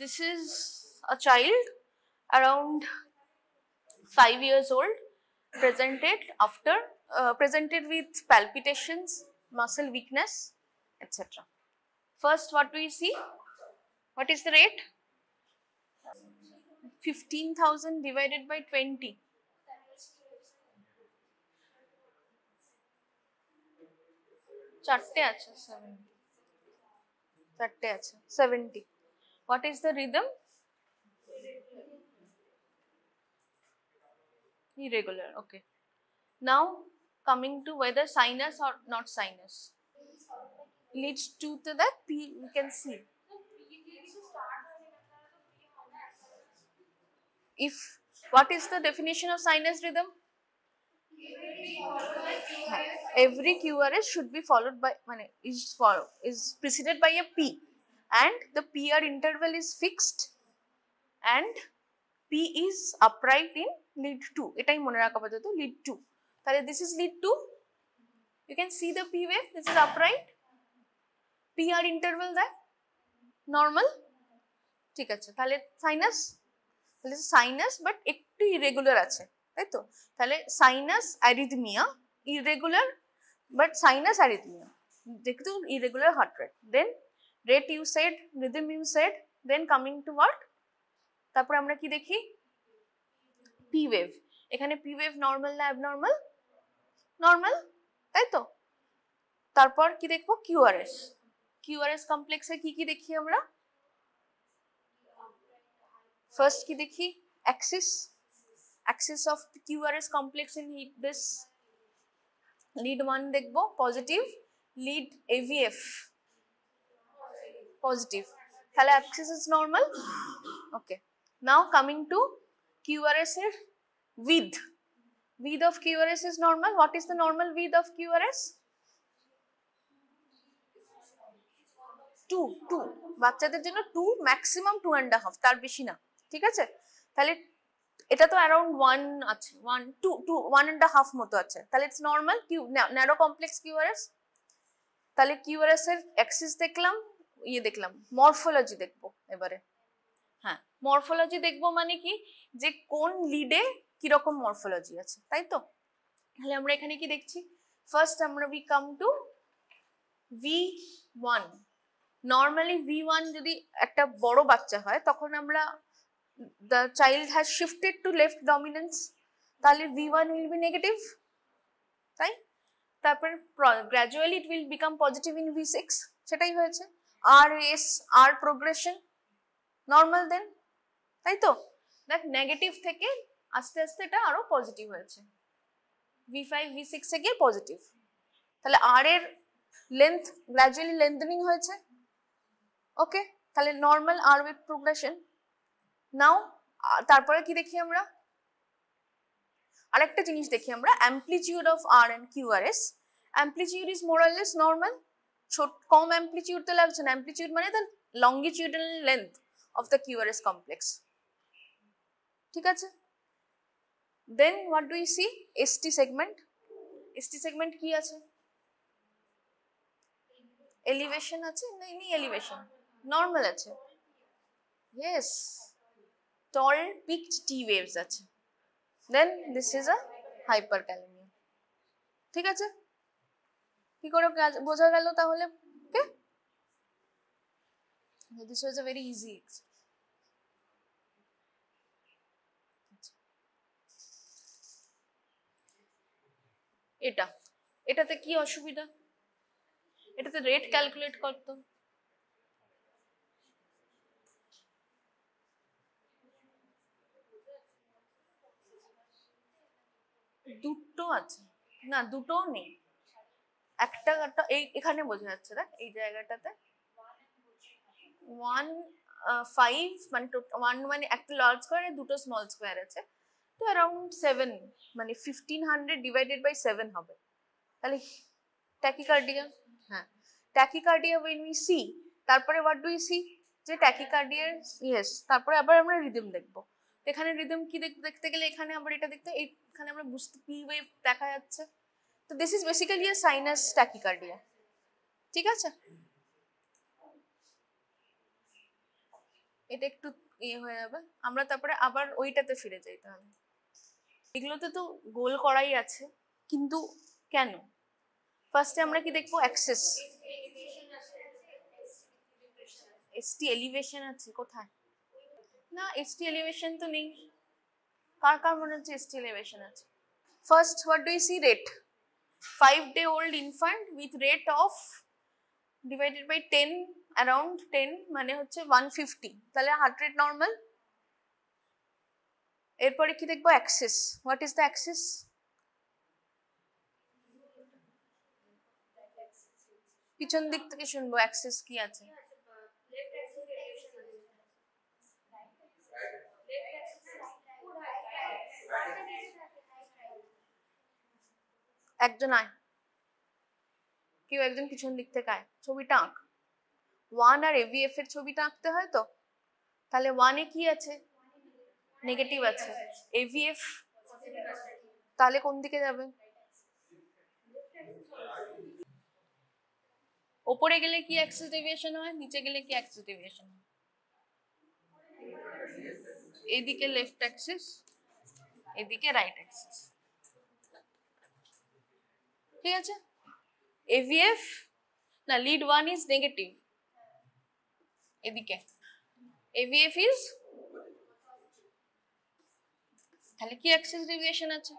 This is a child around 5 years old, presented with palpitations, muscle weakness, etc. First, what do you see? What is the rate? 15,000 divided by 20. চারটে আছে 70. What is the rhythm? Irregular. Okay. Now coming to whether sinus or not sinus. Leads to that P, you can see. If what is the definition of sinus rhythm? Every QRS should be followed by is preceded by a P, and the PR interval is fixed, and P is upright in lead 2. এটাই মনে রাখা পর্যন্ত lead 2. তাহলে this is lead 2. You can see the P wave. This is upright. PR interval there normal. ঠিক আছে, তাহলে sinus but একটু irregular আছে, তাই তো? তাহলে sinus arrhythmia, irregular but sinus arrhythmia, যেহেতু irregular heart rate. Then rate you said, rhythm you said, then coming to what? তারপর আমরা কি দেখি? P wave. এখানে পি ওয়েভ নর্মাল না অ্যাবনর্মাল? নর্মাল, তাই তো? তারপর কি দেখবো? কিউআরএস। কিউআরএস কমপ্লেক্সে কি কি দেখি আমরা? First ki dekhi axis of the QRS complex in this lead 1 dekhbo positive, lead AVF positive, thala axis is normal. Okay, now coming to QRS er width of QRS is normal. What is the normal width of QRS? 2 বাচ্চাদের জন্য 2, maximum 2.5, তার বেশি না। ঠিক আছে, তাহলে এটা তো অ্যারাউন্ড 1 আছে, 1.5 মতো আছে, তাহলে it's normal narrow complex QRS. তাহলে কিউআরএস এর অ্যাক্সিস দেখলাম, দেখলাম, মরফোলজি দেখবো এবারে। হ্যাঁ, মরফোলজি দেখবো মানে কি, যে কোন লিডে কিরকম মরফোলজি আছে, তাই তো? তাহলে আমরা এখানে কি দেখছি? ফার্স্ট আমরা we come to V1. Normally V1 যদি একটা বড় বাচ্চা হয় তখন আমরা the child has shifted to left dominance, তাহলে V1 will be negative, তাই? তারপর gradually it will become positive in V6, সেটাই হয়েছে। R progression normal দেন, তাই তো? দেখ নেগেটিভ থেকে আস্তে আস্তে এটা আরো পজিটিভ হয়েছে, V5 V6 এ গিয়ে পজিটিভ। তাহলে R এর লেন্থ গ্র্যাজুয়ালি লেন্থেনিং হয়েছে। ওকে, তাহলে normal R with progression। Now তারপরে কি দেখি আমরা? আরেকটা জিনিস দেখি আমরা, amplitude of R and QRS। Amplitude is more or less normal, কম অ্যামপ্লিটিউড তো লাগছে না। অ্যামপ্লিটিউড মানে the longitudinal length of the QRS complex, ঠিক আছে? Then what do you see? ST segment. ST segment কি আছে? এলিভেশন আছে না? এলিভেশন নর্মাল আছে, yes, tall peaked T waves আছে। Then this is a hyperkalemia, ঠিক আছে? কি করে বোঝা গেল তাহলে? ওকে, this was a very easy এটাতে কি অসুবিধা? এটাতে রেট ক্যালকুলেট করতো। দুটো আছে না, দুটোও নেই, একটা এখানে বোঝা যাচ্ছে, দেখ এই জায়গাটাতে 1.5 মানে 1 মানে একটা লার্জ স্কোয়ার আর দুটো স্মল স্কোয়ার আছে, তো অ্যারাউন্ড 7 মানে 1500 ডিভাইডেড বাই 7 হবে। তাহলে ট্যাকিকার্ডিয়া, হ্যাঁ ট্যাকিকার্ডিয়া when we see, তারপরে what do you see? যে ট্যাকিকার্ডিয়ার, ইয়েস, তারপরে আবার আমরা রিদম দেখবো। এখানে রিদম কি দেখতে গেলে এখানে আবার এটা দেখতে, এখানে আমরা বুঝতে পি ওয়েভ দেখা যাচ্ছে, তো this is basically a sinus tachycardia, ঠিক আছে? এটা একটু ইয়ে হয়ে যাবে, আমরা তারপরে আবার ওইটাতে ফিরে যাই। তাহলে এগুলোতে তো গোল করাই আছে, কিন্তু কেন? ফার্স্টে আমরা কি দেখবো? অ্যাক্সেস। এসটি এলিভেশন আছে কোথায়? না, এসটি এলিভেশন তো নেই। কার কার মনে হচ্ছে এসটি এলিভেশন আছে? First what do you see? Rate. 5-day-old infant with rate of divided by 10, around 10 মানে হচ্ছে 150, তাহলে হার্ট রেট নর্মাল। এরপরে কি দেখবো? Access. What is the access? পিছন দিক থেকে শুনবো অ্যাক্সেস কি আছে। একজন আয়, কেউ একজন পিছন দিক থেকে আয়, ছবিটা আঁক। 1 আর AVF এর ছবিটা আঁকতে হয় তো। তাহলে 1 এ কি আছে? নেগেটিভ আছে। AVF তাহলে কোন দিকে যাবে? ওপরে গেলে কি অ্যাক্সিস ডেভিয়েশন হয়, নিচে গেলে কি অ্যাক্সিস ডেভিয়েশন হয়? এদিকে লেফট অ্যাক্সিস, এদিকে রাইট অ্যাক্সিস। ঠিক আছে? AVF না, লিড 1 ইজ নেগেটিভ, এদিকে AVF ইজ, তাহলে কি অ্যাক্সিস ডেভিয়েশন আছে?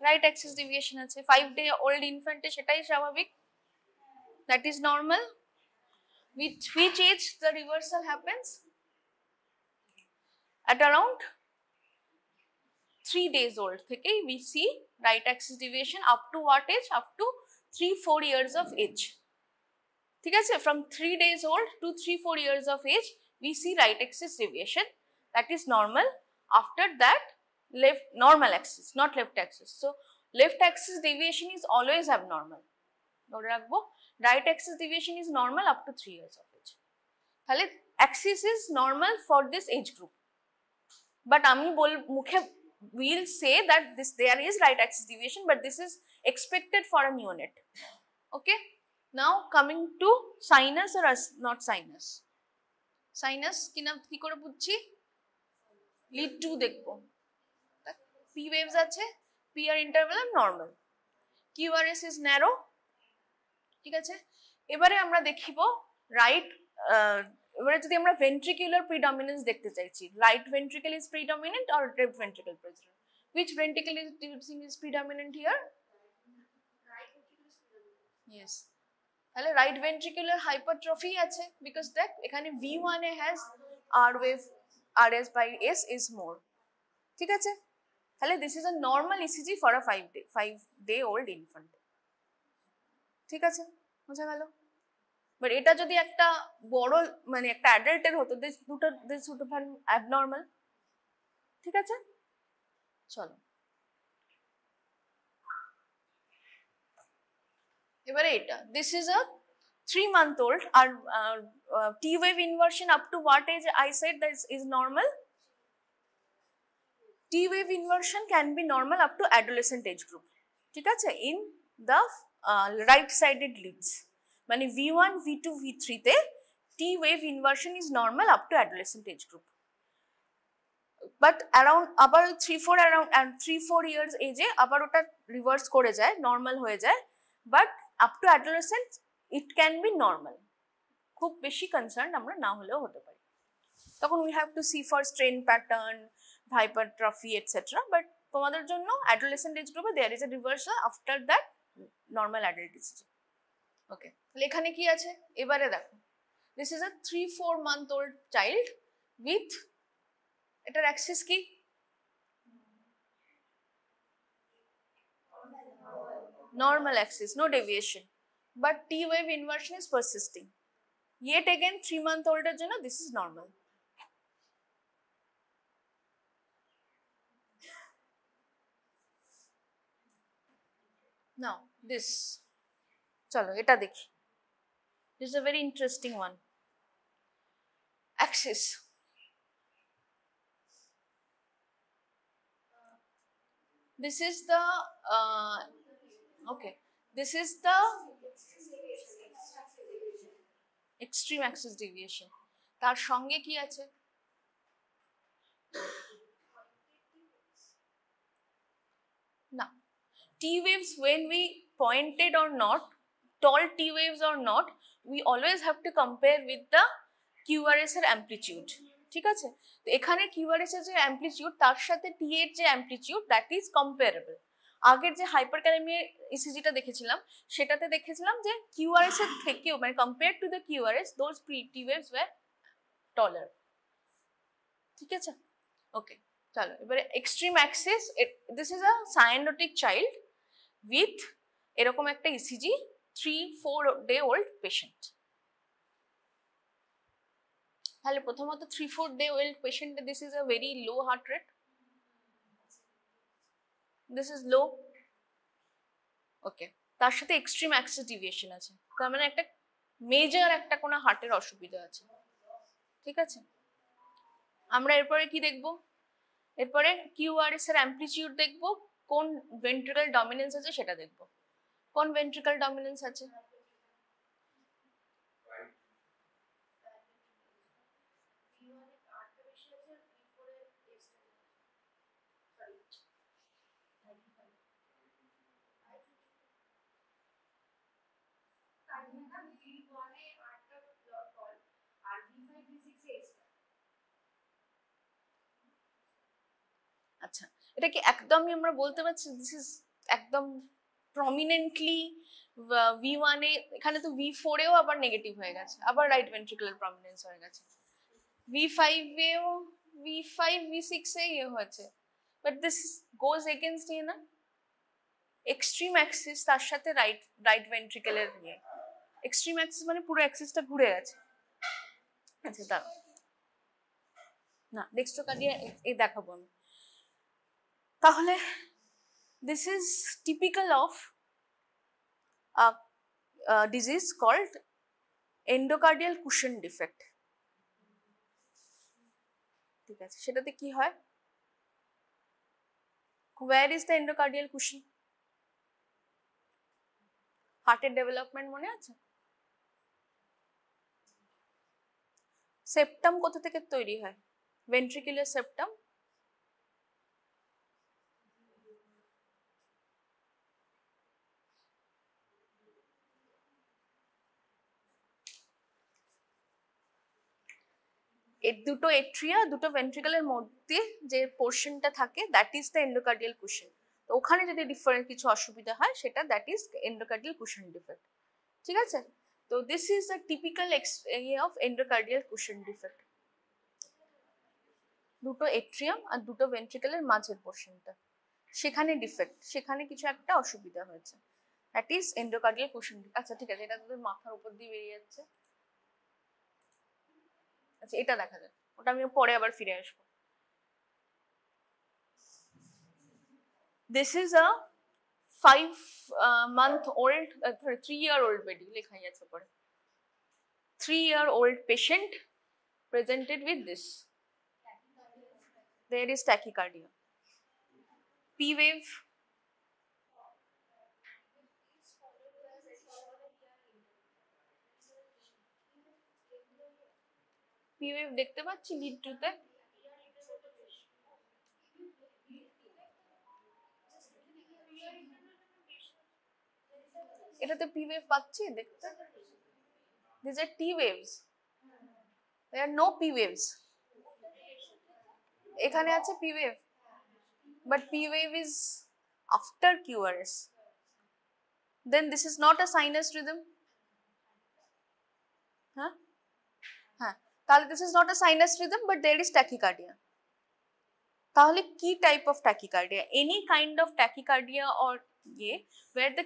রাইট অ্যাক্সিস ডেভিয়েশন আছে। 5-day-old ইনফ্যান্টে সেটাই স্বাভাবিক, that is normal. With which age the reversal happens? At around 3 days old থেকেই we see right axis deviation up to what age? Up to 3-4 years of age. ঠিক আছে? From 3 days old to 3-4 years of age we see right axis deviation, that is normal. After that left normal axis, not left axis. So left axis deviation is always abnormal. ধরে রাখবো, right axis deviation is normal up to 3 years of age. তাহলে axis is normal for this age group, but আমি মুখে will say that this there is right axis deviation, but this is expected for a neonate. Okay, now coming to sinus or not sinus. Sinus কি করে বুঝছি? lead 2 দেখবো, p waves আছে, PR interval R normal, QRS is narrow। ঠিক আছে, এবারে আমরা দেখিব রাইট, এবারে যদি আমরা ventricular predominance দেখতে চাইছি, right ventricle is predominant or left ventricle predominant? Which ventricle is, do you think is predominant here? Yes, তাহলে right ventricular hypertrophy আছে, because দেখ এখানে V1 A has R wave, RS by S is more। ঠিক আছে, তাহলে this is a normal ECG for a 5-day-old infant। ঠিক আছে, বোঝা গেল? বাট এটা যদি একটা বড় মানে একটা অ্যাডাল্টের হতো, দিস দুটো অ্যাবনর্মাল। ঠিক আছে, চলো এবারে এটা, দিস ইজ আ 3-month-old আর T wave inversion up to what age I said that is normal? T wave inversion can be normal up to adolescent age group। ঠিক আছে, in the right sided leads, মানে V1, V2, V3 তে T wave inversion is normal up to adolescent age group, but around আবার 3-4 years age এ আবার ওটা reverse করে যায়, normal হয়ে যায়, but up to adolescent it can be normal। খুব বেশি কনসার্ন আমরা না হলেও হতে পারি, তখন we have to see for strain pattern, hypertrophy etc, but তোমাদের জন্য adolescent age group there is a reversal after that normal adult ECG। ওকে, তাহলে এখানে কি আছে এবারে দেখো, this is a 3-4-month-old child with, এটার অ্যাক্সিস কি? Normal axis, no deviation, but T wave inversion is persisting। Yet again 3-month-old এর জন্য this is normal। Now this, চলো এটা দেখি, this is a very interesting one। Axis, this is the okay, this is the extreme axis deviation। তার সঙ্গে কি আছে? না, T waves when we pointed or not, tall T waves or not, we always have to compare with the QRS এর amplitude. ঠিক আছে, তো এখানে QRS এর যে amplitude তার সাথে T এর যে amplitude that is comparable. আগের যে হাইপারক্যালেমিয়া ইসিজিটা দেখেছিলাম সেটাতে দেখেছিলাম যে QRS এর থেকেও মানে compare to the QRS those T waves were taller. ঠিক আছে, ওকে চলো এবারে extreme axis. This is a cyanotic child with এরকম একটা ইসিজি 3-4 ডে ওল্ড পেশেন্ট। তাহলে প্রথমত 3-4 day old patient, this is a very low heart rate, this is low. Okay, তার সাথে এক্সট্রিম অ্যাক্সিস ডিভিয়েশন আছে, তার মানে একটা মেজর একটা কোনো হার্টের অসুবিধা আছে। ঠিক আছে, আমরা এরপরে কি দেখবো? এরপরে কিউআরএস এর অ্যামপ্লিটিউড দেখবো, কোন ভেন্ট্রিকাল ডমিনেন্স আছে সেটা দেখবো। কোন ভেন্ট্রিকাল ডমিনেন্স আছে? আচ্ছা, এটা কি একদমই আমরা বলতে পারছি দিস ইজ একদম প্রমিনেন্টলি V1 এ? এখানে তো V4 এও আবার নেগেটিভ হয়ে গেছে, আবার রাইট ভেন্ট্রিকুলার প্রমিনেন্স হয়ে গেছে। V5 এও V5 V6 এ ইয়ে হয়েছে, বাট দিস গোজ এগেইনস্ট ইয়ে না, এক্সট্রিম অ্যাক্সিস তার সাথে রাইট ভেন্ট্রিকুলার ইয়ে। এক্সট্রিম অ্যাক্সিস মানে পুরো অ্যাক্সিসটা ঘুরে গেছে। আচ্ছা দাও না, ডেক্সট্রোকার্ডিয়া এই দেখাবো আমি। তাহলে this is typical of a disease called endocardial cushion defect. ঠিক আছে, সেটাতে কি হয়? Where is the endocardial cushion? হার্টের ডেভেলপমেন্ট মনে আছে? সেপ্টাম কোথা থেকে তৈরি হয়? Ventricular septum. এর দুটো এট্রিয়া, দুটো ভেন্ট্রিকলের মধ্যে যে পোর্শনটা থাকে that is the endocardial cushion. তো ওখানে যদি ডিফারেন্ট কিছু অসুবিধা হয় সেটা that is endocardial cushion defect. ঠিক আছে, তো দিস ইজ দ্য টিপিক্যাল ইয়ে অফ এন্ডোকার্ডিয়াল কুশন ডিফেক্ট। দুটো এট্রিয়াম আর দুটো ভেন্ট্রিকলের মাঝের পোর্শনটা, সেখানে ডিফেক্ট, সেখানে কিছু একটা অসুবিধা হয়েছে, দ্যাট ইজ এন্ডোকার্ডিয়াল কুশন। আচ্ছা ঠিক আছে, এটা তোদের মাথার উপর দিয়ে বেরিয়ে যাচ্ছে। আচ্ছা এটা দেখা যাক, ওটা আমি পরে আবার ফিরে আসবো। This is a 5-month-old 3-year-old baby, লেখাই আছে পরে। 3-year-old patient presented with this. There is tachycardia. P wave. P wave দেখতে পাচ্ছি লিড টুতে? এটাতে P wave পাচ্ছি দেখতে। These are T waves. There are no P waves. এখানে আছে P wave, but P wave is after QRS. Then this is not a sinus rhythm. Huh? হ্যাঁ, তাহলে this is not a sinus rhythm, but there is tachycardia. তাহলে কি type of tachycardia? Any kind of tachycardia or ইয়ে where the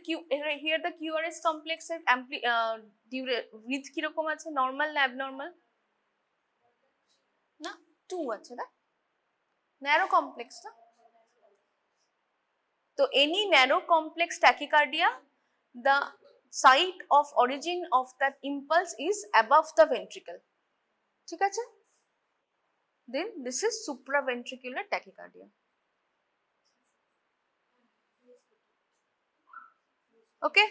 here the QRS complex এর width কিরকম আছে? Normal না abnormal? না 2 আছে না, ন্যারো কমপ্লেক্স না। তো any narrow complex tachycardia, the site of origin of that impulse is above the ventricle. ঠিক আছে, then this is supraventricular tachycardia. ওকে,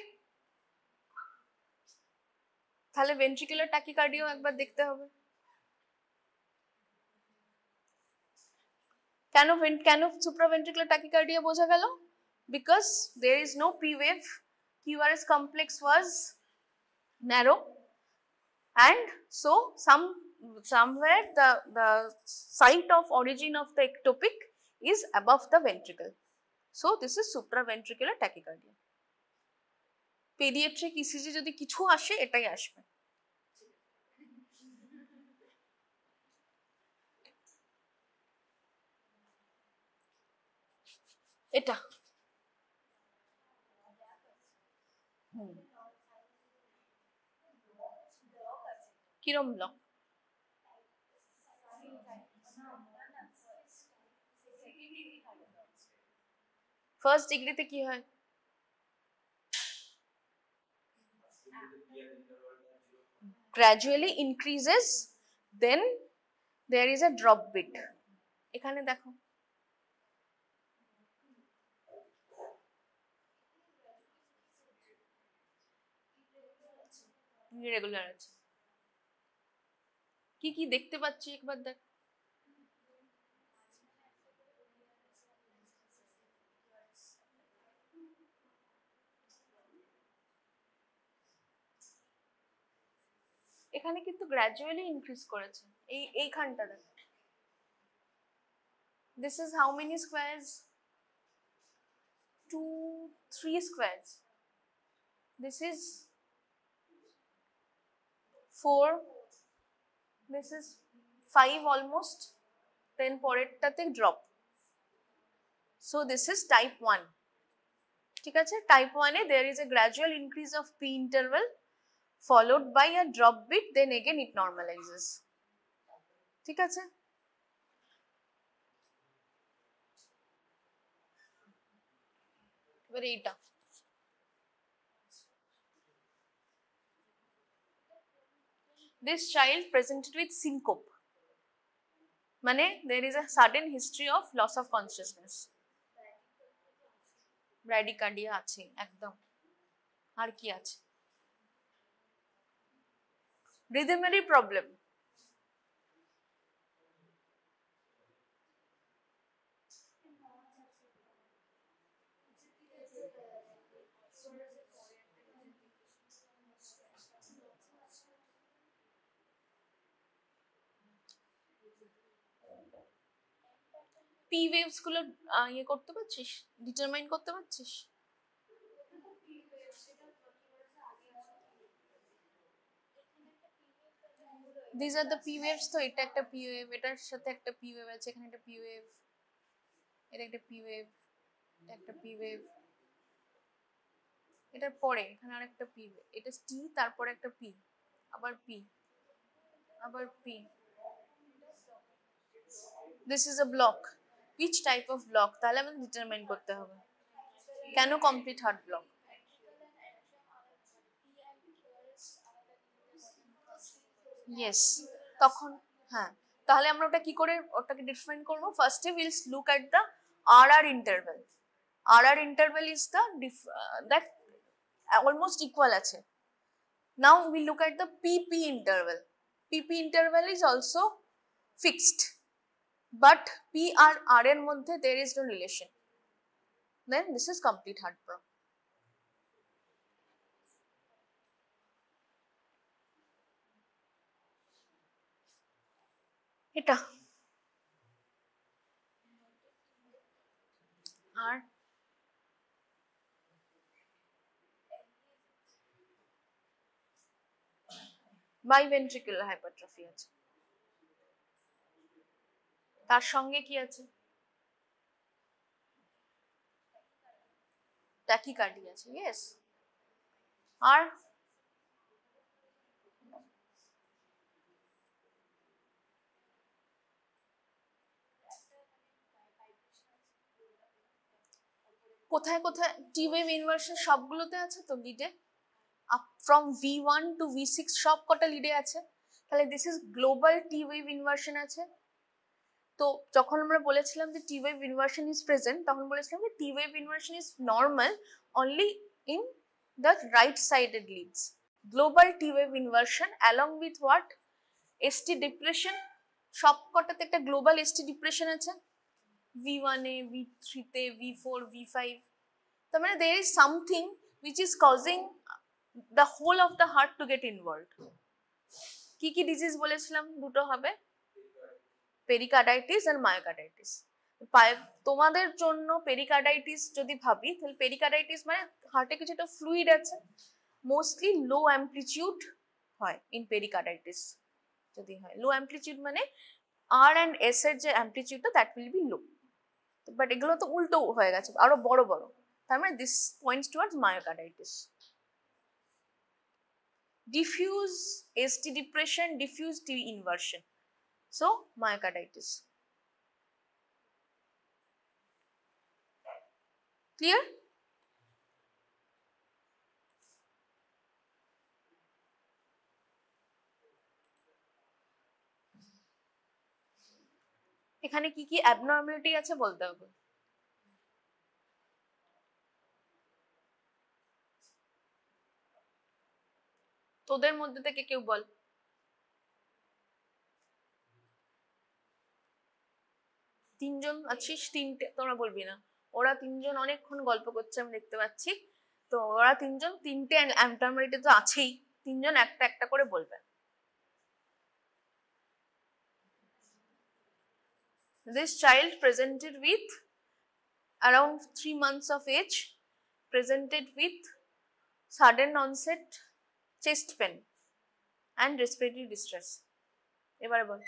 তাহলে ভেন্ট্রিকুলার ট্যাকিকার্ডিয়াও একবার দেখতে হবে। কেন supraventricular tachycardia বোঝা গেল? Because there is no P wave, QRS complex was narrow, and so somewhere the site of origin of the ectopic is above the ventricle. So this is supraventricular tachycardia. Pediatric ECG যদি কিছু আসে এটাই আসবে। এটা কিরম block? First ডিগ্রিতে কি হয়? Gradually increases, then there is a drop bit. এখানে দেখো ইরেগুলার আছে। কি কি দেখতে পাচ্ছি একবার দেখ। এখানে কিন্তু গ্র্যাজুয়ালি ইনক্রিজ করেছে, এইখানটা দেখ। This is how many squares? 2, 3 squares. This is 4. This is 5 almost. Then পরেরটাতে drop. So this is type 1. ঠিক আছে, type 1 A there is a gradual increase of P interval followed by a drop bit, then again it normalizes. ঠিক আছে, এবারে এইটা this child presented with syncope, মানে there is a sudden history of loss of consciousness. Bradycardia আছে একদম। আর কি আছে? rhythmary problem, P waves গুলো ইয়ে করতে পারছিস, ডিটারমাইন করতে পারছিস? These are the P waves, তো এটা একটা P wave, এটার সাথে একটা P wave আছে, এখানে একটা P wave, এটা একটা P wave, এটা একটা P wave, এটার পরে এখানে আরেকটা P wave, এটা T, তারপরে একটা P, আবার P, আবার P. This is a block. Which type of block? তাহলে আমাদের ডিটারমাইন করতে হবে। কেন কমপ্লিট হার্ট ব্লক? ইয়েস, তখন হ্যাঁ, তাহলে আমরা ওটা কি করে ওটাকে ডিফাইন করব? ফার্স্টে will look at the RR interval. RR interval is the that almost equal আছে. Now we look at the PP interval. PP interval is also fixed, but P আর R এর মধ্যে there is no relation. Then this is complete heart block. এটা আর biventricular hypertrophy আছে, তার সঙ্গে কি আছে? ট্যাকিকার্ডিয়া আছে, ইয়েস। আর কোথায় কোথায় টি ওয়েভ ইনভার্সন? সবগুলোতে আছে তো লিডে, ফ্রম V1 to V6 সব কটা লিডে আছে। তাহলে this is global T wave inversion আছে। তো যখন আমরা বলেছিলাম যে T wave inversion is present, তখন বলেছিলাম যে T wave inversion is normal only in the right sided leads. Global T wave inversion along with what? ST depression. সব কটাতে একটা গ্লোবাল ST ডিপ্রেশন আছে, V1 এ V3 তে V4 V5 তার মানে there is something which is causing the whole of the heart to get involved কি কি disease বলেছিলাম দুটো হবে পেরিকার্ডাইটিস আর মায়োকার্ডাইটিস তোমাদের জন্য পেরিকার্ডাইটিস যদি ভাবি তাহলে পেরিকার্ডাইটিস মানে হার্টে কিছু একটা ফ্লুইড আছে মোস্টলি লো অ্যাম্পলিটিউড হয় ইন পেরিকার্ডাইটিস যদি হয় লো অ্যাম্পলিটিউড মানে আর এন্ড এস এর যে অ্যাম্পলিটিউডটা that will be low but এগুলো তো উল্টো হয়ে গেছে আরো বড় বড় তার মানে this points towards myocarditis diffuse ST depression diffuse T inversion so myocarditis clear এখানে কি কি abnormality আছে বলতে হবে তোদের মধ্যে থেকে কেউ বল তিনজন আছিস তিনটে তোমরা বলবি না ওরা তিনজন অনেকক্ষণ গল্প করছে আমি দেখতে পাচ্ছি তো ওরা তিনজন তিনটে abnormality তো আছেই তিনজন একটা একটা করে বলবে This child presented with around 3 months of age presented with sudden onset chest pain and respiratory distress এবারে বল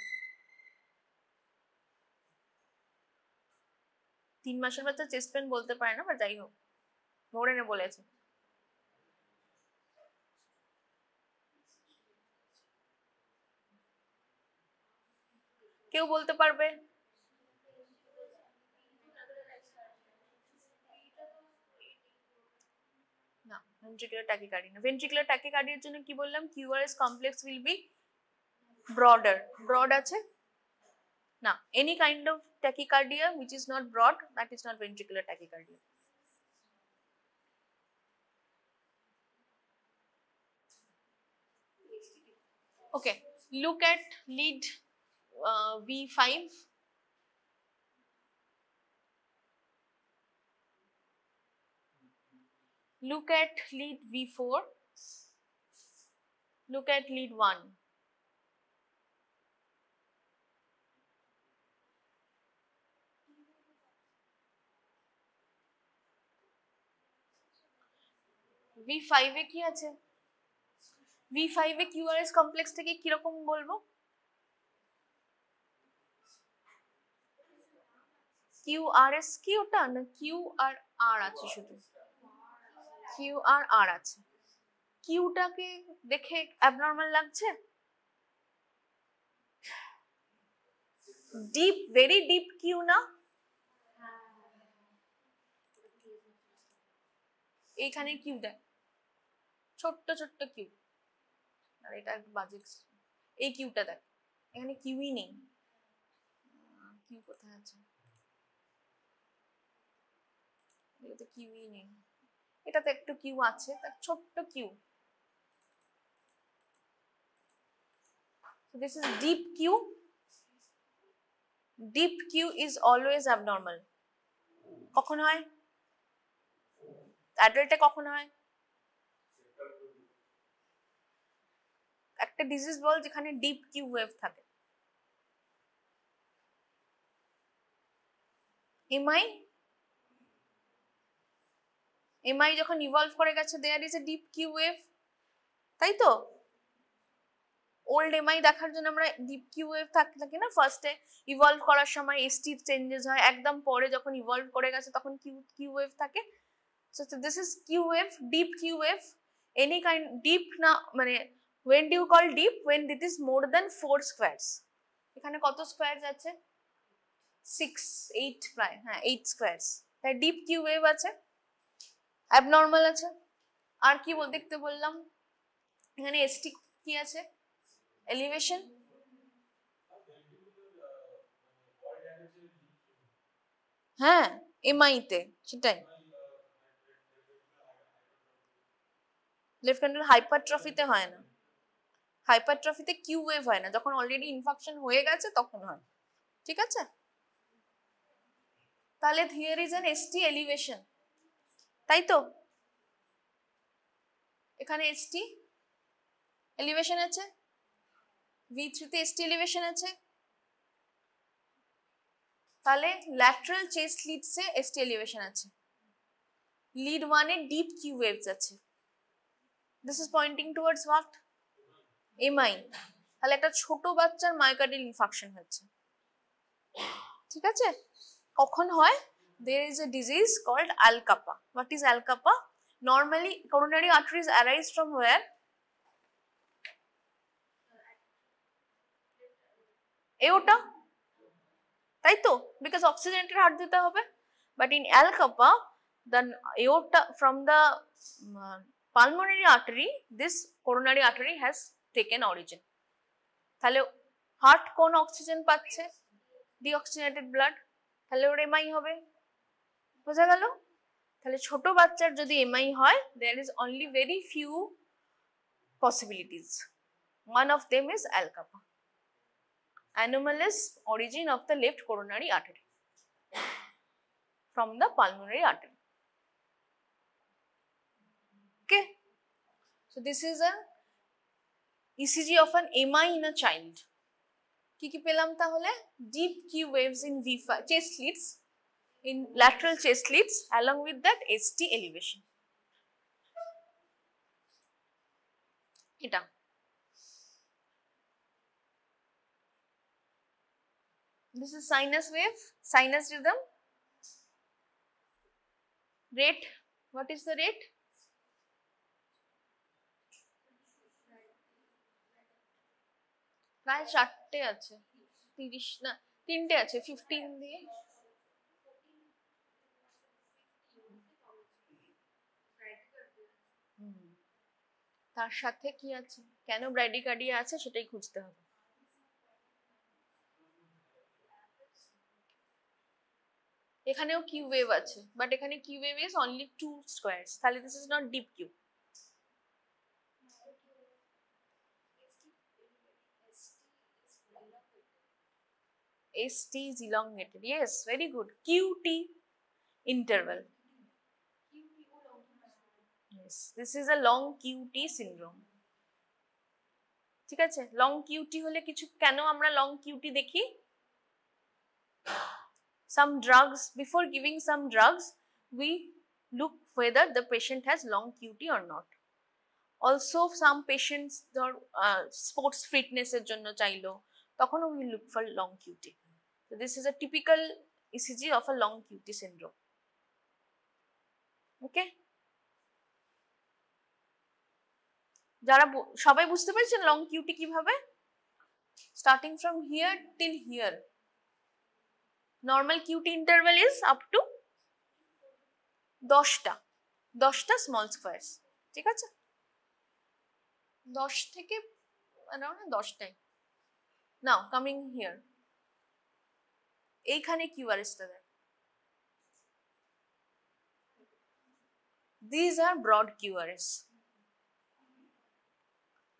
3 মাসের বাচ্চা চেস্ট পেন বলতে পারে না বাট যাই হোক মোড়েনে বলেছে কেউ বলতে পারবে না ventricular tachycardia না ventricular tachycardia এর জন্য কি বললাম QRS complex will be broad আছে না any kind of tachycardia which is not broad that is not ventricular tachycardia okay look at lead V5 look at lead V4 look at lead 1 V5 এ কি আছে V5 এ QRS complex থেকে কি রকম বলবো QRS কি ওটা না QRR আছে শুধু QRR আছে কিউটাকে দেখে অ্যাবনর্মাল লাগছে ডিপ ভেরি ডিপ কিউ না এইখানে কিউ দেয় ছোট্ট ছোট্ট কিউ আর এটা একটু বাজে এই কিউটা দেখ এখানে কিউই নেই কিউ কোথায় আছে এটাতে কিউই নেই এটাতে একটু কিউ আছে তার ছোট্ট Q so this is deep q is always abnormal কখন হয় অ্যাডাল্টে কখন হয় একটা ডিজিজ বল যেখানে ডিপ কিউ ওয়েভ থাকে এমআই যখন ইভলভ করে গেছে there is a deep Q wave তাই তো ওল্ড এমআই দেখার জন্য আমরা ডিপ কিউ ওয়েভ থাকি না ফার্স্টে ইভলভ করার সময় এসটি চেঞ্জেস হয় একদম পরে যখন ইভলভ করে গেছে তখন কিউ ওয়েভ থাকে so this is q wave deep q wave any kind deep না মানে when do you call deep when it is more than 4 squares এখানে কত স্কয়ারস আছে 6 8 প্রায় হ্যাঁ 8 স্কয়ারস তাই ডিপ কিউ ওয়েভ আছে অ্যাবনর্মাল আছে আর কি দেখতে বললাম এখানে এসটি কি আছে এলিভেশন হ্যাঁ এমআই তে সেটাই লেফট ভেন্ট্রিকুলার হাইপারট্রফিতে হয় না হাইপারট্রফিতে কিউ ওয়েভ হয় না যখন অলরেডি ইনফেকশন হয়ে গেছে তখন হয় ঠিক আছে তাহলে here is an ST elevation, তাই তো? এখানে ST elevation আছে, V3 তে ST elevation আছে, তাহলে lateral chest leads এ ST elevation আছে, lead 1 এ deep Q waves আছে. This is pointing towards what? MI. তাহলে একটা ছোট বাচ্চার মায়োকার্ডিয়াল ইনফাকশন হচ্ছে, ঠিক আছে? কখন হয়? There is a disease called Al-Kappa. What is Al-Kappa? Normally coronary arteries arise from where? Aorta, তাই তো? Because oxygenated heart দিতে হবে. But in Al-Kappa, the aorta from the pulmonary artery, this coronary artery has taken origin. তাহলে heart কোন oxygen পাচ্ছে? Deoxygenated blood, তাহলে ওর MI হবে, বোঝা গেল? তাহলে ছোট বাচ্চার যদি এমআই হয়, there is only very few possibilities. One of them is Al-Kappa, anomalous origin of the left coronary artery from the pulmonary artery. Okay, so this is a ECG of an MI in a child. কি কি পেলাম তাহলে? Deep Q waves in V5 chest leads, in lateral chest leads, along with that ST elevation. এটা this is sinus wave, sinus rhythm. Rate, what is the rate? প্রায় 4টে আছে, 30 না 3টে আছে, 15 দিয়ে তার সাথে কি আছে? কেন ব্র্যাডিকার্ডিয়া আছে সেটাই খুঁজতে হবে। এখানেও কিউ ওয়েভ আছে, বাট এখানে Q wave is only 2 squares, তাহলে this is not deep Q. ST is elongated. Yes, very good. QT interval. Yes, this is a long QT syndrome. ঠিক আছে, লং কিউটি হলে কিছু, কেন আমরা লং কিউটি দেখি? Some drugs, before giving some drugs, we look whether the patient has long QT or not. Also some patients ধর sports fitness এর জন্য চাইলো, তখন we look for long QT. So this is a typical ECG of a long QT syndrome. Okay, যারা সবাই বুঝতে পেরেছেন long QT কিভাবে? Starting from here till here, normal QT interval is up to 10টা স্মল স্কয়ারস, ঠিক আছে? 10 থেকে around 10টাই। নাও কামিং হিয়ার, এইখানে কিউআরএসটা দেখ, দিস আর ব্রড কিউআরএস,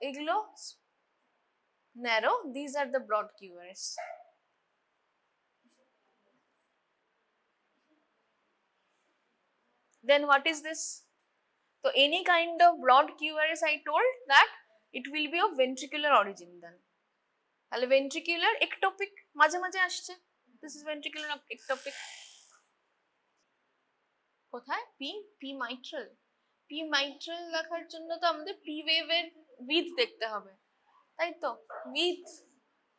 এগুলো narrow, this are the broad QRS. Then what is this? So any kind of broad QRS, I told that it will be of ventricular origin then. তাহলে ventricular ectopic মাঝে মাঝে আসছে, this is ventricular ectopic. কোথায়? P mitral, P mitral দেখার জন্য তো আমাদের P wave এর width দেখতে হবে, তাই তো? width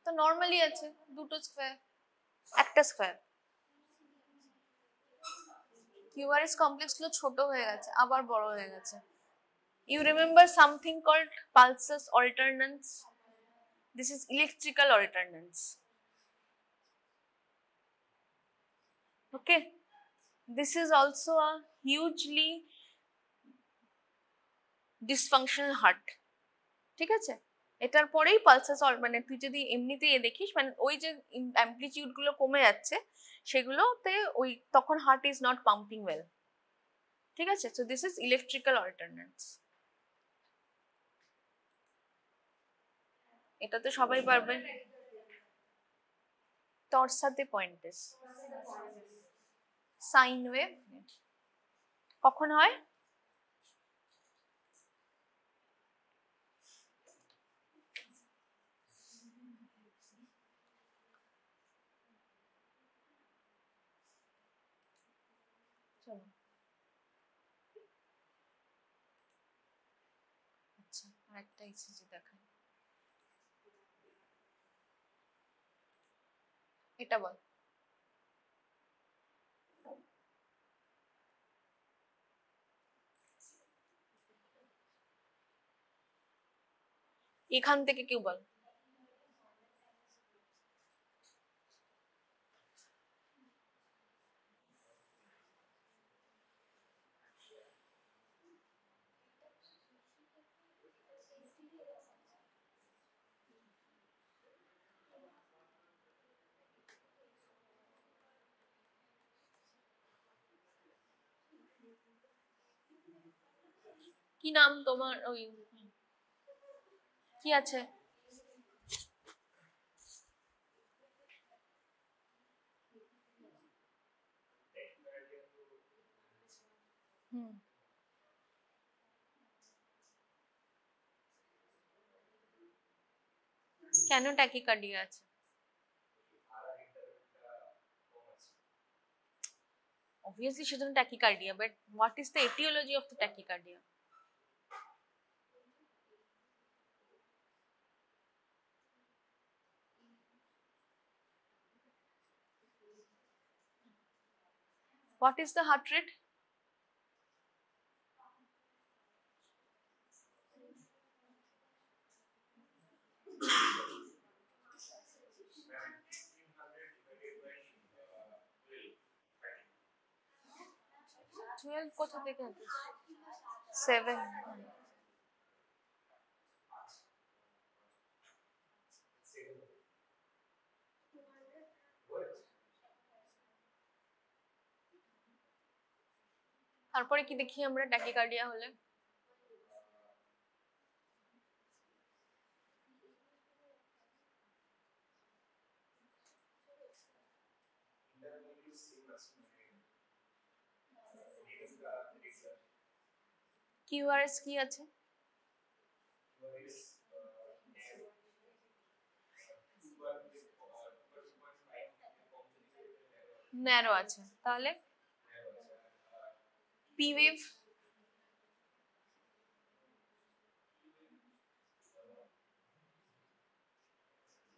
তো নরমালি আছে, দুটো স্কয়ার, একটা স্কয়ার। QRS complex গুলো ছোট হয়ে গেছে, আবার বড় হয়ে গেছে। You remember something called pulsus alternans? This is electrical alternans. Okay, this is also a hugely dysfunctional heart. ঠিক আছে, এটার পরেই পালসাস, মানে তুই যদি এমনিতে দেখিস, মানে ওই যে অ্যাম্পলিটিউড গুলো কমে যাচ্ছে সেগুলোতে ওই তখন heart is not pumping well, ঠিক আছে? So this is electrical alternates. এটা তো সবাই পারবে। টর্সাতে পয়েন্টেস, সাইন ওয়েভ কখন হয়? আচ্ছা, আরেকটা ইসিজি দেখাই, এটা বল। এখান থেকে কেউ বল। কি নাম তোমার? ওই কি আছে? কেন ট্যাকিকার্ডিয়া আছে? Obviously সেজন্য tachycardia, but what is the etiology of the tachycardia? What is the heart rate? কোথা থেকে? 7। তারপরে কি দেখি আমরা ট্যাকিকার্ডিয়া হলে? কিউআরএস কি আছে? ন্যারো আছে, তাহলে পি ওয়েভ?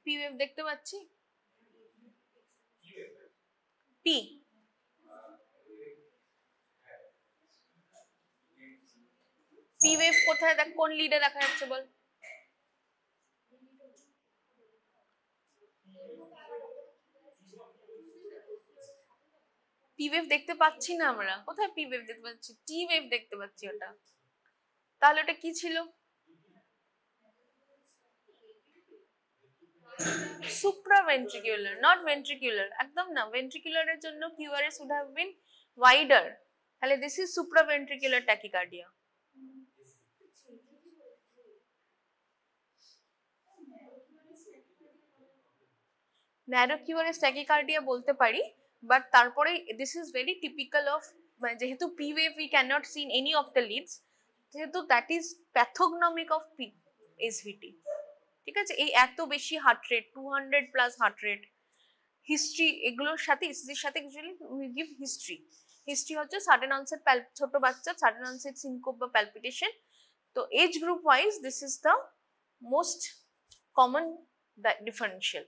পি ওয়েভ দেখতে পাচ্ছি? পি পি ওয়েভ কোথায় দেখ, কোন লিডে দেখা যাচ্ছে বল? পি ওয়েভ দেখতে পাচ্ছি না আমরা। কোথায় পি ওয়েভ দেখতে পাচ্ছি? টি ওয়েভ দেখতে পাচ্ছি ওটা। তাহলে ওটা কি ছিল? Supraventricular, not ventricular. একদম না, ভেন্ট্রিকুলারের জন্য QRS would have been wider. তাহলে this is supraventricular tachycardia. Narrow QRS tachycardia বলতে পারি, বাট তারপরে this is very typical of, যেহেতু P wave we can not see in any of the leads, যেহেতু that is pathognomic of P SVT. ঠিক আছে, এই এত বেশি heart rate, 200+ heart rate, history, এগুলোর সাথে ইসিজির সাথে usually we give history. History হচ্ছে সাডেন অনসেট ছোট বাচ্চা সাডেন অনসেট সিনকোপ বা প্যালপিটেশন। তো age group wise this is the most common differential.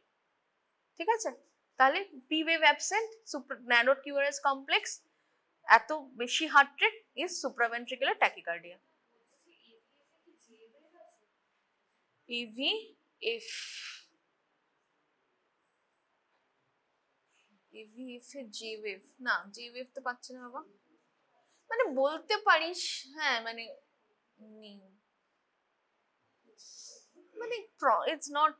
ঠিক আছে, তাহলে P wave absent, narrow QRS complex, এত বেশি heart rate is supraventricular tachycardia. AVF, aVF এ জি ওয়েভ না, জি ওয়েভ তো পাচ্ছি না বাবা। মানে বলতে পারিস, হ্যাঁ মানে মানে ইটস নট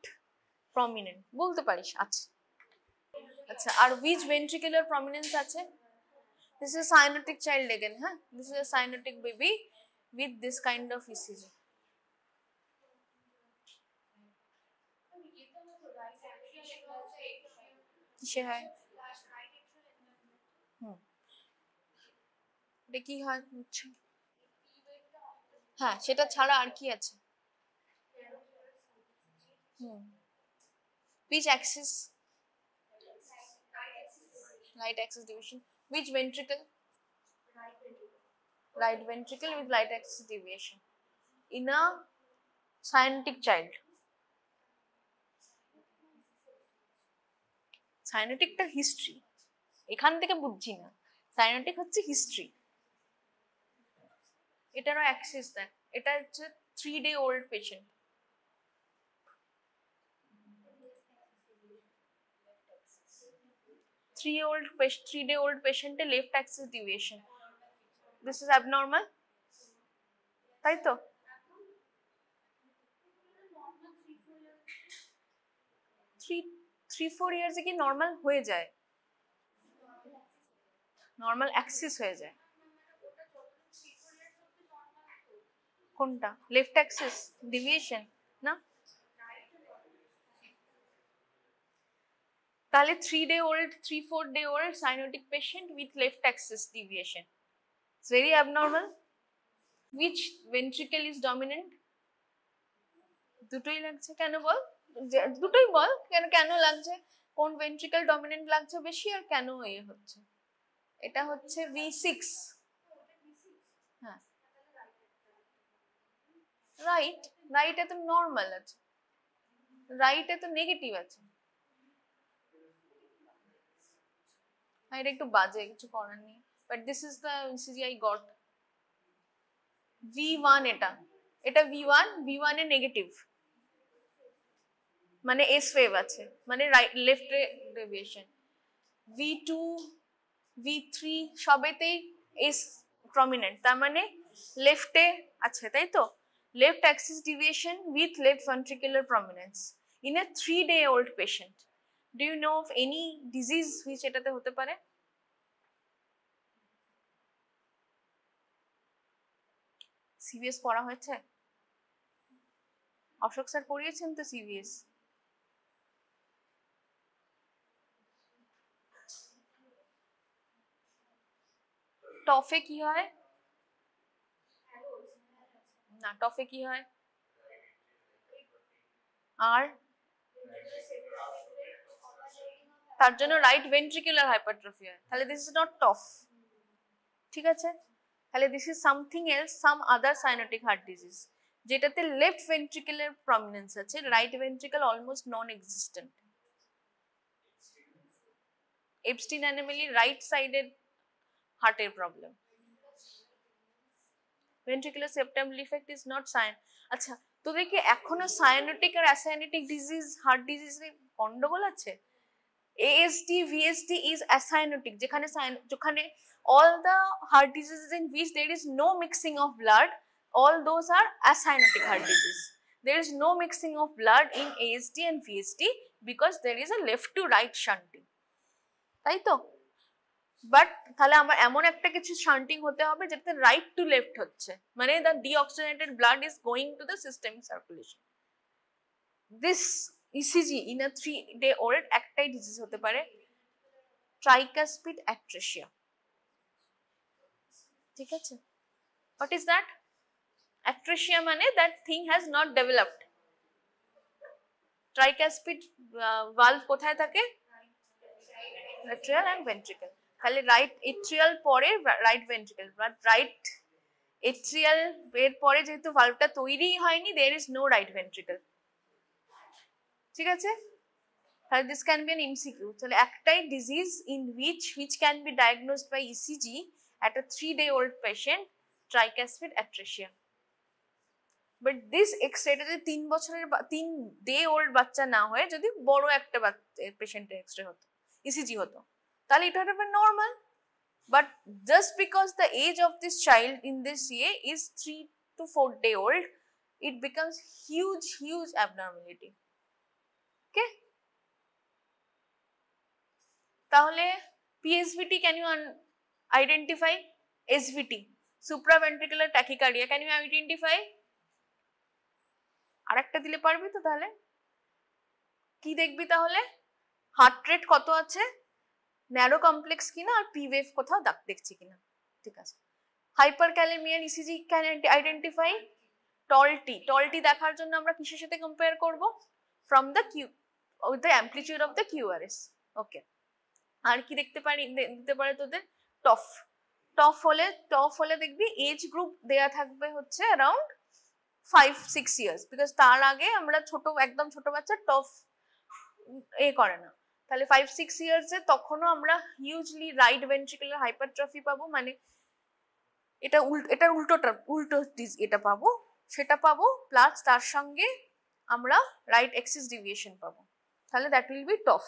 প্রমিনেন্ট, বলতে পারিস আছে। আচ্ছা, আর which ventricular prominence আছে? This is a cyanotic child again, huh? This is a cyanotic baby with this kind of ECG. কিসে হয়? এটা কি হয় হচ্ছে? হ্যাঁ, সেটা ছাড়া আর কি আছে? Which axis? Right axis deviation. Which ventricle? Right ventricle with right axis deviation. In a cyanotic child. সাইনোটিকটা হিস্ট্রি, এখান থেকে বুঝছি না। সাইনোটিক হচ্ছে হিস্ট্রি। এটারও অ্যাক্সিস দেখ, এটা হচ্ছে 3 day old patient. Three day old patient A left axis deviation. This is abnormal, তাই তো? থ্রি ফোর ইয়ার্স কি নর্মাল হয়ে যায়, নর্মাল অ্যাক্সিস হয়ে যায়। কোনটা? লেফট অ্যাক্সিস ডিভিয়েশন না? তাহলে 3-4 day old cyanotic patient with left axis deviation. It's very abnormal. Which ventricle is dominant? দুটোই লাগছে কেন বল? দুটোই বল, কেন কেন লাগছে? কোন ভেন্ট্রিকল ডমিনেন্ট লাগছে বেশি আর কেন এ হচ্ছে? এটা হচ্ছে V6। হ্যাঁ, রাইট এ তো নর্মাল আছে, রাইট এ তো নেগেটিভ আছে। এটা একটু বাজে, কিছু করার নেই, but this is the ECG I got. V1 এটা V1 এ নেগেটিভ, মানে এস ওয়েভ আছে, মানে right left deviation. V2 V3 সবেতেই এস প্রমিনেন্ট, তার মানে লেফটে আছে, তাই তো? Left axis deviation with left ventricular prominence in a 3 day old patient. Do you know of any disease which এটাতে হতে পারে? সিভিএস পড়া হয়েছে? অশোক স্যার পড়িয়েছেন তো সিভিএস? টফে কি হয় না? টফে কি হয়? আর তার জন্য রাইট ভেন্ট্রিকুলার হাইপারট্রফি হয়। তাহলে দিস ইজ নট টফ, ঠিক আছে? তাহলে this is something else, some other cyanotic heart disease, যেটাতে লেফট ভেন্ট্রিকুলার প্রমিনেন্স আছে, রাইট ভেন্ট্রিকল অলমোস্ট নন এক্সিস্টেন্ট। এপস্টিন অ্যানোমালি রাইট সাইডের হার্টের problem. ventricular septum defect is not cyan. আচ্ছা, তোদের কি এখনো সায়ানোটিক আর অ্যাসায়ানোটিক ডিজিজ, হার্ট ডিজিজে গন্ডগোল আছে? ASD VSD is acyanotic, যেখানে all the heart diseases in which there is no mixing of blood, all those are acyanotic heart disease. There is no mixing of blood in ASD and VSD because there is a left to right shunting, তাই তো? But তাহলে আমার এমন একটা কিছু shunting হতে হবে যেটাতে রাইট টু লেফট হচ্ছে, মানে the deoxygenated blood is going to the systemic circulation. This ECG in a 3 day old একটাই ডিজিজ হতে পারে, ট্রাইকাসপিড অ্যাট্রেসিয়া, ঠিক আছে? What is that? অ্যাট্রেসিয়া মানে that thing has not developed. Tricuspid valve কোথায় থাকে? atrial and ventricle। তাহলে right atrial পরে right ventricle, but right atrial এর পরে যেহেতু ভালভটা তৈরিই হয়নি, there is no right ventricle, ঠিক আছে? তাহলে this can be an MCQ। তাহলে একটাই disease in which can be diagnosed by ECG at a 3 day old patient, tricuspid atresia. But this X-ray যদি 3 day old বাচ্চা না হয়ে যদি বড় একটা পেশেন্টের এক্সরে হতো, ECG হতো, তাহলে এটা হবে normal. But just because the age of this child in this year is 3 to 4 day old, it becomes huge abnormality. Okay? তাহলে PSVT, can you identify? SVT, supraventricular tachycardia, can you identify? আরেকটা দিলে পারবি তো? তাহলে কি দেখবি? তাহলে heart rate কত আছে, ন্যারো কমপ্লেক্স কিনা, আর পি ওয়েভ কোথাও দেখছি কিনা, ঠিক আছে? Hyperkalaemia ECG can identify tall T দেখার জন্য আমরা কিসের সাথে কম্পেয়ার করব? From the Q with the amplitude of the QRS. Okay, আর কি দিতে পারে তোদের? টফ হলে দেখবি এজ গ্রুপ দেয়া থাকবে হচ্ছে অ্যারাউন্ড 5-6 ইয়ার্স, বিকজ তার আগে আমরা একদম ছোট বাচ্চা টফ করে না। তাহলে 5-6 ইয়ার্সে তখনও আমরা হিউজলি রাইট ভেন্ট্রিকুলার হাইপারট্রফি পাবো, মানে এটার উল্টো এটা পাবো, সেটা পাবো, প্লাস তার সঙ্গে আমরা রাইট এক্সিস ডিভিয়েশন পাবো। তাহলে দ্যাট উইল বি টফ।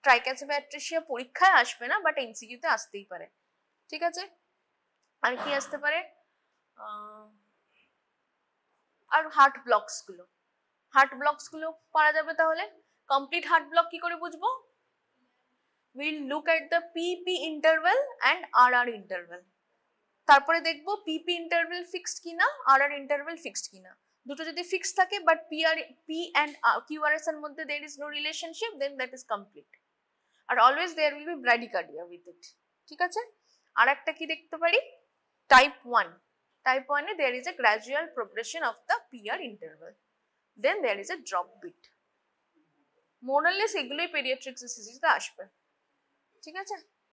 ট্রাইক্যাসিমিয়া অ্যাট্রেসিয়া পরীক্ষায় আসবে না, বাট এমসিকিউতে আসতেই পারে। ঠিক আছে, আর কি আসতে পারে? আর হার্ট ব্লকস গুলো পারা যাবে। তাহলে কমপ্লিট হার্ট ব্লক কি করে বুঝবো? Will look at the PP interval and RR interval. তারপরে দেখবো পিপি ইন্টারভ্যাল ফিক্সড কিনা, আরআর ইন্টারভ্যাল ফিক্সড কিনা। দুটো যদি ফিক্সড থাকে বাট পি অ্যান্ড কিউআরএস এর মধ্যে there is no relationship, then that is complete. আর always there will be bradycardia with it. ঠিক আছে, আর একটা কি দেখতে পারি? Type 1 A there is a gradual progression of the PR interval, then there is a drop bit. মোরালেস এগুলোই paediatrics ইসিজিতে আসবে। ঠিক আছে।